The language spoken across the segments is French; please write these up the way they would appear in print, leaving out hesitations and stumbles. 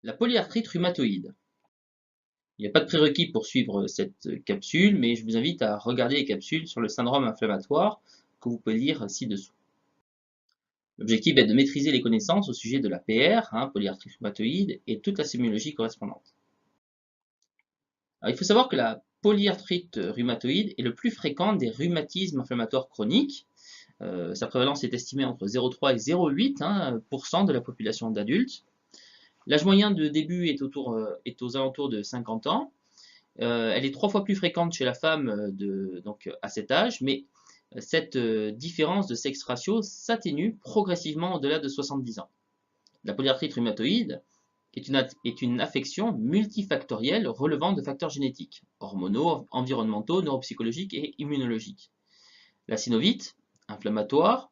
La polyarthrite rhumatoïde. Il n'y a pas de prérequis pour suivre cette capsule, mais je vous invite à regarder les capsules sur le syndrome inflammatoire que vous pouvez lire ci-dessous. L'objectif est de maîtriser les connaissances au sujet de la PR, polyarthrite rhumatoïde, et toute la sémiologie correspondante. Alors, il faut savoir que la polyarthrite rhumatoïde est le plus fréquent des rhumatismes inflammatoires chroniques. Sa prévalence est estimée entre 0,3 et 0,8% de la population d'adultes. L'âge moyen de début est aux alentours de 50 ans. Elle est 3 fois plus fréquente chez la femme donc à cet âge, mais cette différence de sexe ratio s'atténue progressivement au-delà de 70 ans. La polyarthrite rhumatoïde est une affection multifactorielle relevant de facteurs génétiques, hormonaux, environnementaux, neuropsychologiques et immunologiques. La synovite inflammatoire,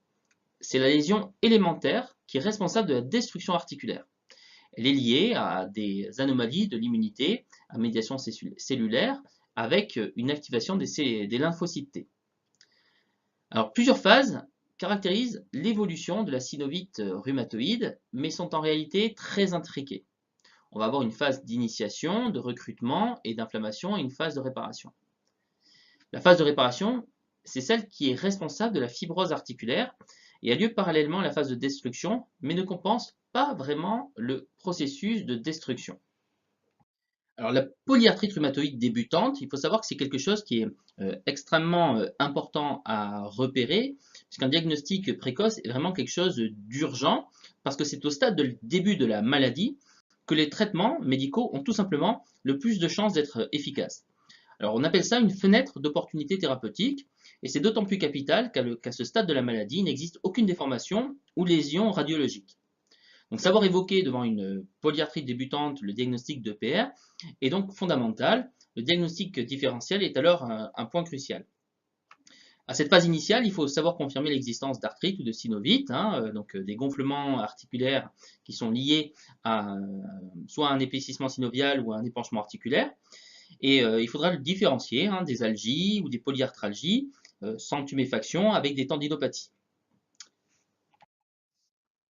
c'est la lésion élémentaire qui est responsable de la destruction articulaire. Elle est liée à des anomalies de l'immunité, à médiation cellulaire, avec une activation des lymphocytes T. Alors, plusieurs phases caractérisent l'évolution de la synovite rhumatoïde, mais sont en réalité très intriquées. On va avoir une phase d'initiation, de recrutement et d'inflammation et une phase de réparation. La phase de réparation, c'est celle qui est responsable de la fibrose articulaire et a lieu parallèlement à la phase de destruction, mais ne compense pas vraiment le processus de destruction. Alors la polyarthrite rhumatoïde débutante, il faut savoir que c'est quelque chose qui est extrêmement important à repérer, puisqu'un diagnostic précoce est vraiment quelque chose d'urgent, parce que c'est au stade de début de la maladie que les traitements médicaux ont tout simplement le plus de chances d'être efficaces. Alors on appelle ça une fenêtre d'opportunité thérapeutique, et c'est d'autant plus capital qu'à ce stade de la maladie, il n'existe aucune déformation ou lésion radiologique. Donc savoir évoquer devant une polyarthrite débutante le diagnostic de PR est donc fondamental. Le diagnostic différentiel est alors un point crucial. À cette phase initiale, il faut savoir confirmer l'existence d'arthrite ou de synovite, donc des gonflements articulaires qui sont liés à soit un épaississement synovial ou à un épanchement articulaire. Et il faudra le différencier des algies ou des polyarthralgies sans tuméfaction avec des tendinopathies.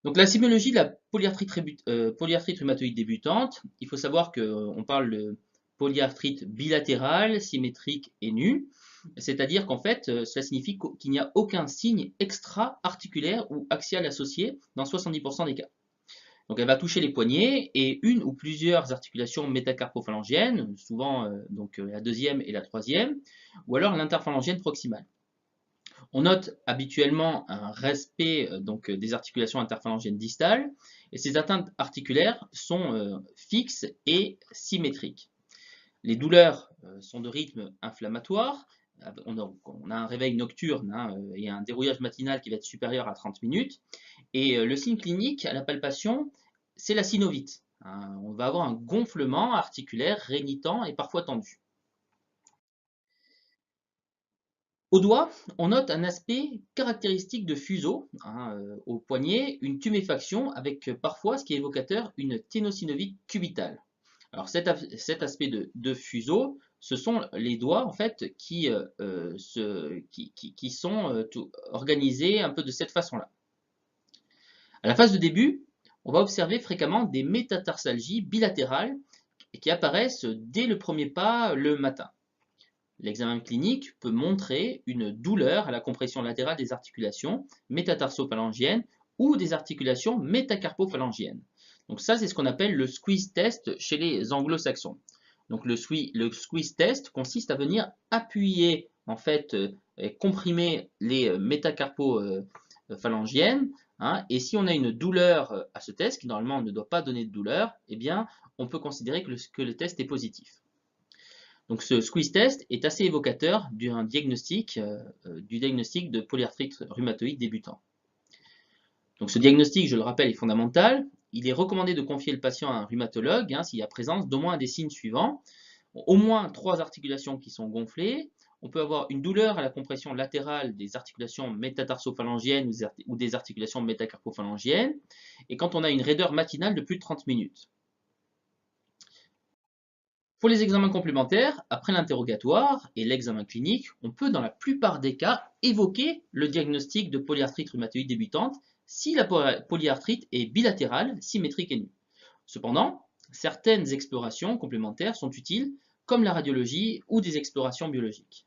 Donc la sémiologie de la polyarthrite rhumatoïde débutante, il faut savoir qu'on parle de polyarthrite bilatérale, symétrique et nue, c'est-à-dire qu'en fait, cela signifie qu'il n'y a aucun signe extra-articulaire ou axial associé dans 70% des cas. Donc elle va toucher les poignets et une ou plusieurs articulations métacarpophalangiennes, souvent donc la deuxième et la troisième, ou alors l'interphalangienne proximale. On note habituellement un respect donc, des articulations interphalangiennes distales, et ces atteintes articulaires sont fixes et symétriques. Les douleurs sont de rythme inflammatoire, on a un réveil nocturne et un dérouillage matinal qui va être supérieur à 30 minutes, et le signe clinique à la palpation, c'est la synovite. On va avoir un gonflement articulaire rénitant et parfois tendu. Au doigt, on note un aspect caractéristique de fuseau au poignet, une tuméfaction avec parfois, ce qui est évocateur, une ténosynovite cubitale. Alors cet aspect de fuseau, ce sont les doigts en fait qui sont organisés un peu de cette façon-là. À la phase de début, on va observer fréquemment des métatarsalgies bilatérales qui apparaissent dès le premier pas le matin. L'examen clinique peut montrer une douleur à la compression latérale des articulations métatarsophalangiennes ou des articulations métacarpophalangiennes. Donc ça, c'est ce qu'on appelle le squeeze test chez les anglo-saxons. Donc le squeeze test consiste à venir appuyer, en fait, comprimer les métacarpophalangiennes. Et si on a une douleur à ce test, qui normalement ne doit pas donner de douleur, eh bien, on peut considérer que le test est positif. Donc ce squeeze test est assez évocateur du diagnostic de polyarthrite rhumatoïde débutant. Donc ce diagnostic, je le rappelle, est fondamental. Il est recommandé de confier le patient à un rhumatologue s'il y a présence d'au moins des signes suivants. Au moins 3 articulations qui sont gonflées. On peut avoir une douleur à la compression latérale des articulations métatarsophalangiennes ou des articulations métacarpophalangiennes. Et quand on a une raideur matinale de plus de 30 minutes. Pour les examens complémentaires, après l'interrogatoire et l'examen clinique, on peut dans la plupart des cas évoquer le diagnostic de polyarthrite rhumatoïde débutante si la polyarthrite est bilatérale, symétrique et nue. Cependant, Certaines explorations complémentaires sont utiles, comme la radiologie ou des explorations biologiques.